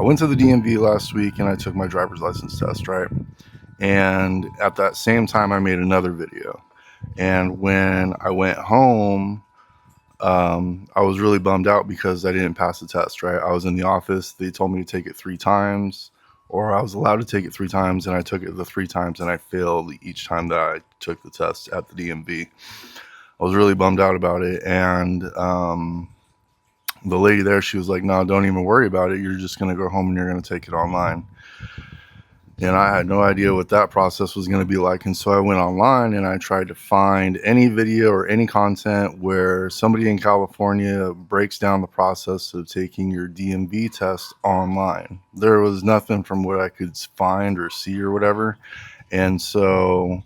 I went to the DMV last week and I took my driver's license test, right? And at that same time, I made another video. And when I went home, I was really bummed out because I didn't pass the test, right? I was in the office. They told me to take it 3 times, or I was allowed to take it 3 times, and I took it the 3 times, and I failed each time that I took the test at the DMV. I was really bummed out about it, and the lady there, she was like, no, don't even worry about it. You're just going to go home and you're going to take it online. And I had no idea what that process was going to be like. And so I went online and I tried to find any video or any content where somebody in California breaks down the process of taking your DMV test online. There was nothing from what I could find or see or whatever. And so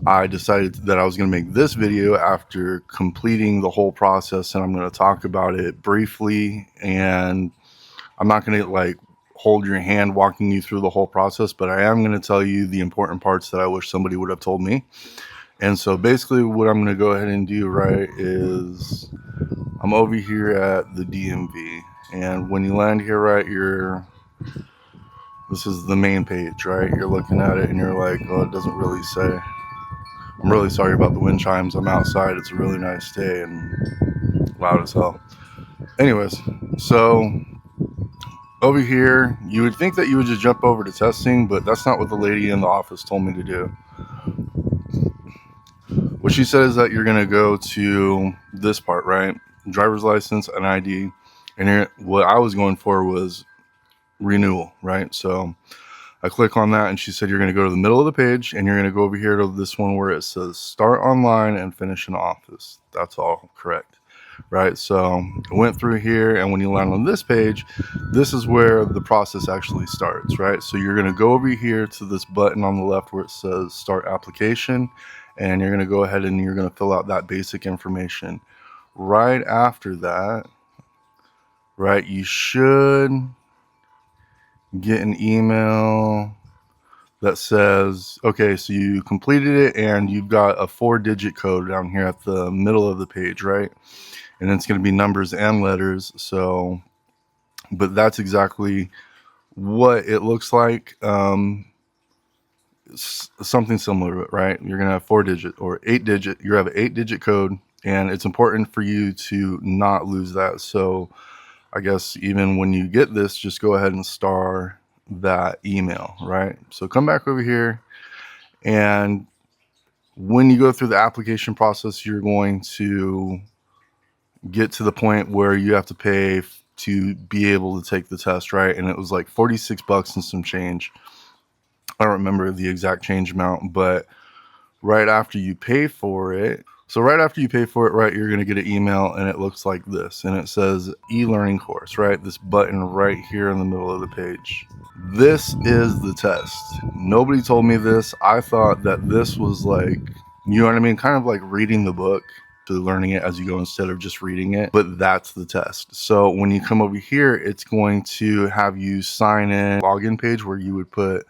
I decided that I was going to make this video after completing the whole process, and I'm going to talk about it briefly. And I'm not going to hold your hand walking you through the whole process, but I am going to tell you the important parts that I wish somebody would have told me. And so basically what I'm going to go ahead and do, right, is I'm over here at the DMV, and when you land here, right, this is the main page, right? You're looking at it and you're like, oh, it doesn't really say. I'm really sorry about the wind chimes. I'm outside. It's a really nice day and loud as hell. Anyways, so over here, you would think that you would just jump over to testing, but that's not what the lady in the office told me to do. What she said is that you're going to go to this part, right? Driver's license and ID. And here, what I was going for was renewal, right? So I click on that and she said, you're going to go to the middle of the page and you're going to go over here to this one where it says start online and finish in office. That's all correct, right? So I went through here, and when you land on this page, this is where the process actually starts, right? So you're going to go over here to this button on the left where it says start application, and you're going to go ahead and you're going to fill out that basic information. Right after that, right, you should get an email that says, okay, so you completed it and you've got a 4-digit code down here at the middle of the page, right? And it's going to be numbers and letters. So, but that's exactly what it looks like. Something similar to it, right? You're going to have 4-digit or 8-digit. You have an 8-digit code, and it's important for you to not lose that. So I guess even when you get this, just go ahead and star that email, right? So come back over here, and when you go through the application process, you're going to get to the point where you have to pay to be able to take the test, right? And it was like $46 and some change. I don't remember the exact change amount, but right after you pay for it, right, you're going to get an email, and it looks like this, and it says e-learning course, right? This button right here in the middle of the page. This is the test. Nobody told me this. I thought that this was like, you know what I mean? Kind of like reading the book, to learning it as you go instead of just reading it, but that's the test. So when you come over here, it's going to have you sign in login page where you would put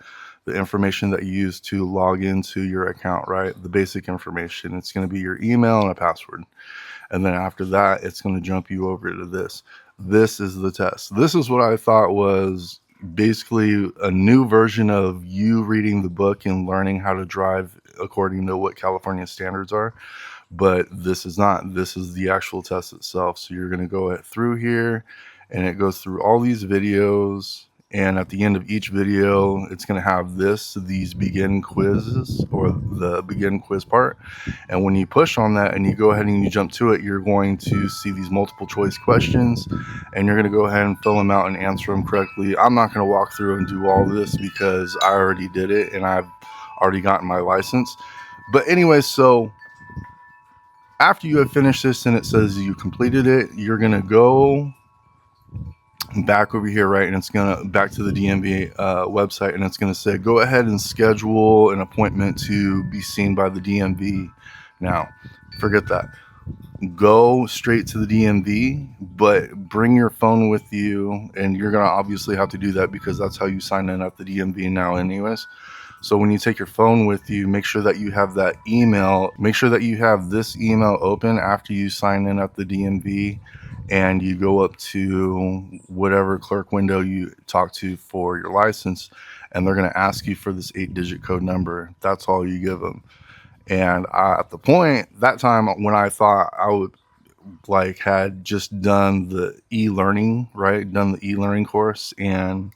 the information that you use to log into your account, right? The basic information. It's going to be your email and a password. And then after that, it's going to jump you over to this. This is the test. This is what I thought was basically a new version of you reading the book and learning how to drive according to what California standards are. But this is not. This is the actual test itself. So you're going to go through here, and it goes through all these videos. And at the end of each video, it's going to have these begin quizzes, or the begin quiz part. And when you push on that and you go ahead and you jump to it, you're going to see these multiple choice questions, and you're going to go ahead and fill them out and answer them correctly. I'm not going to walk through and do all this because I already did it and I've already gotten my license. But anyway, so after you have finished this and it says you completed it, you're going to go back over here, right? And it's going to back to the DMV website, and it's going to say, go ahead and schedule an appointment to be seen by the DMV. Now, forget that. Go straight to the DMV, but bring your phone with you, and you're going to obviously have to do that because that's how you sign in at the DMV now anyways. So when you take your phone with you, make sure that you have that email. Make sure that you have this email open after you sign in at the DMV, and you go up to whatever clerk window you talk to for your license, and they're going to ask you for this 8-digit code number. That's all you give them. And at the point that time when I thought I would like had just done the e-learning, right? Done the e-learning course, and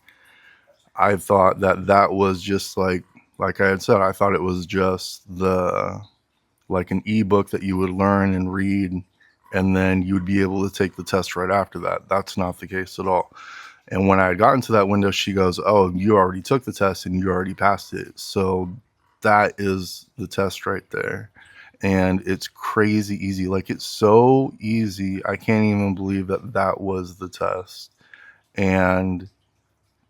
I thought that that was just like I had said, I thought it was just the like an ebook that you would learn and read, and then you would be able to take the test right after that. That's not the case at all. And when I had gotten to that window, she goes, "Oh, you already took the test and you already passed it. So that is the test right there." And it's crazy easy. Like, it's so easy. I can't even believe that that was the test. And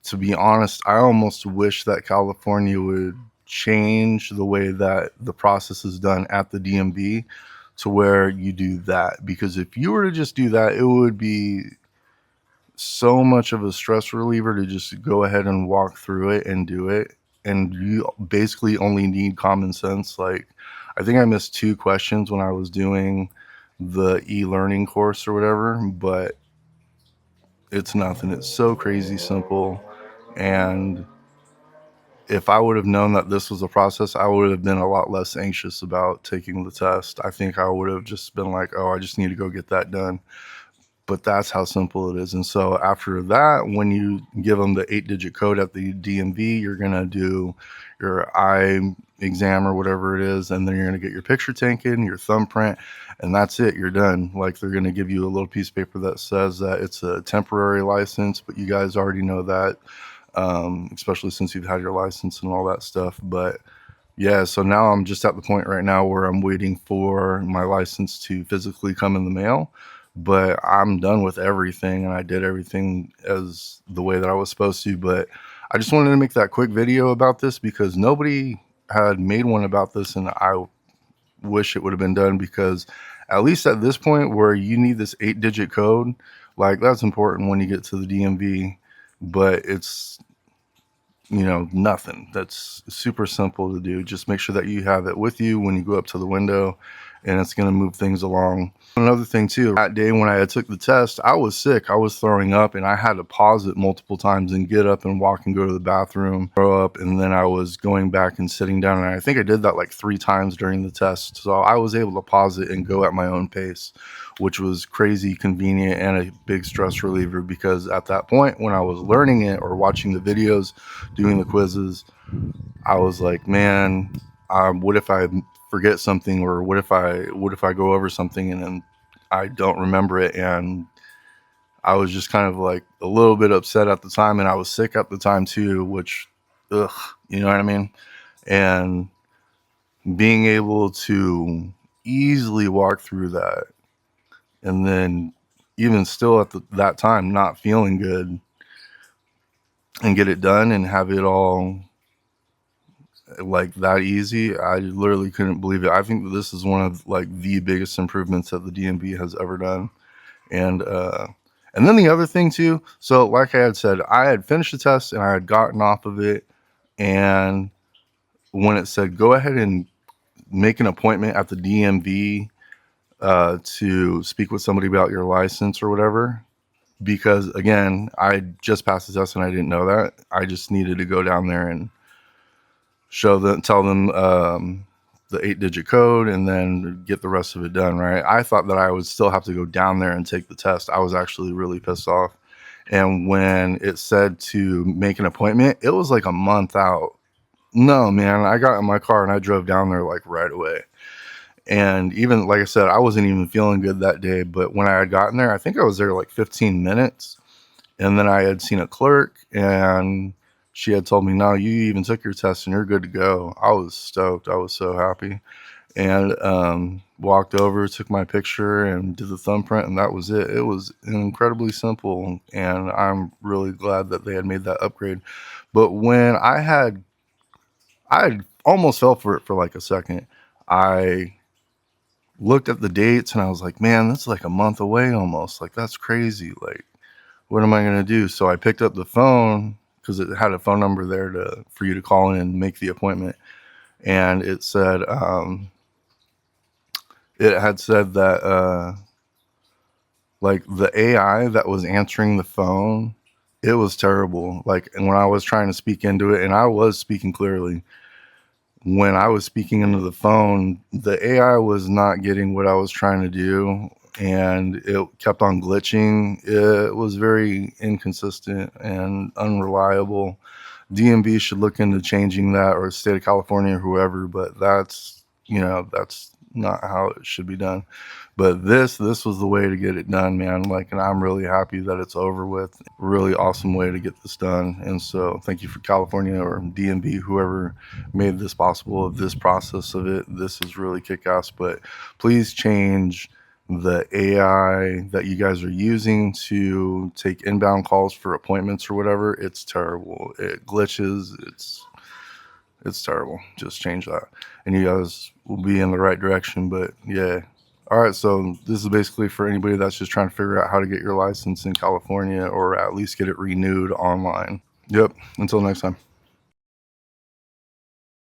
to be honest, I almost wish that California would change the way that the process is done at the DMV to where you do that. Because if you were to just do that, it would be so much of a stress reliever to just go ahead and walk through it and do it. And you basically only need common sense. Like, I think I missed 2 questions when I was doing the e-learning course or whatever, but it's nothing. It's so crazy simple. And if I would have known that this was a process, I would have been a lot less anxious about taking the test. I think I would have just been like, oh, I just need to go get that done. But that's how simple it is. And so after that, when you give them the 8-digit code at the DMV, you're going to do your eye exam or whatever it is, and then you're going to get your picture taken, your thumbprint, and that's it. You're done. Like, they're going to give you a little piece of paper that says that it's a temporary license, but you guys already know that, especially since you've had your license and all that stuff. But yeah, so now I'm just at the point right now where I'm waiting for my license to physically come in the mail. But I'm done with everything, and I did everything as the way that I was supposed to. But I just wanted to make that quick video about this because nobody had made one about this, and I wish it would have been done, because at least at this point where you need this 8-digit code, like, that's important when you get to the DMV. But it's, nothing. That's super simple to do. Just make sure that you have it with you when you go up to the window, and it's going to move things along. Another thing too, that day when I took the test, I was sick. I was throwing up, and I had to pause it multiple times and get up and walk and go to the bathroom, throw up, and then I was going back and sitting down. And I think I did that like 3 times during the test. So I was able to pause it and go at my own pace, which was crazy convenient and a big stress reliever, because at that point when I was learning it or watching the videos, doing the quizzes, I was like, man, what if I forget something, or what if I go over something and then I don't remember it? And I was just kind of like a little bit upset at the time, and I was sick at the time too, which, ugh, you know what I mean? And being able to easily walk through that, and then even still at that time not feeling good, and get it done and have it all like that easy, I literally couldn't believe it. I think that this is one of like the biggest improvements that the DMV has ever done. And then the other thing too, so like I had said, I had finished the test and I had gotten off of it, and when it said go ahead and make an appointment at the DMV to speak with somebody about your license or whatever, because again, I just passed the test and I didn't know that. I just needed to go down there and tell them the 8-digit code, and then get the rest of it done, right? I thought that I would still have to go down there and take the test. I was actually really pissed off. And when it said to make an appointment, it was like a month out. No, man, I got in my car and I drove down there like right away. And even, like I said, I wasn't even feeling good that day. But when I had gotten there, I think I was there like 15 minutes. And then I had seen a clerk, and she had told me, no, you even took your test and you're good to go. I was stoked. I was so happy. And walked over, took my picture, and did the thumbprint, and that was it. It was incredibly simple, and I'm really glad that they had made that upgrade. But when I had almost fell for it for like a second. I looked at the dates and I was like, man, that's like a month away almost. Like, that's crazy. Like, what am I going to do? So I picked up the phone, because it had a phone number there for you to call in and make the appointment. And it said, it had said that Like the AI that was answering the phone, it was terrible. Like, and when I was trying to speak into it, and I was speaking clearly, when I was speaking into the phone, the AI was not getting what I was trying to do, and it kept on glitching. It was very inconsistent and unreliable. DMV should look into changing that, or state of California or whoever, but that's not how it should be done. But this was the way to get it done, man. Like, and I'm really happy that it's over with. Really awesome way to get this done. And so thank you for California or DMV, whoever made this possible, of this process of it. This is really kick-ass. But please change the AI that you guys are using to take inbound calls for appointments or whatever. It's terrible. It glitches. It's terrible. Just change that, and you guys will be in the right direction. But yeah. All right, so this is basically for anybody that's just trying to figure out how to get your license in California, or at least get it renewed online. Yep. Until next time.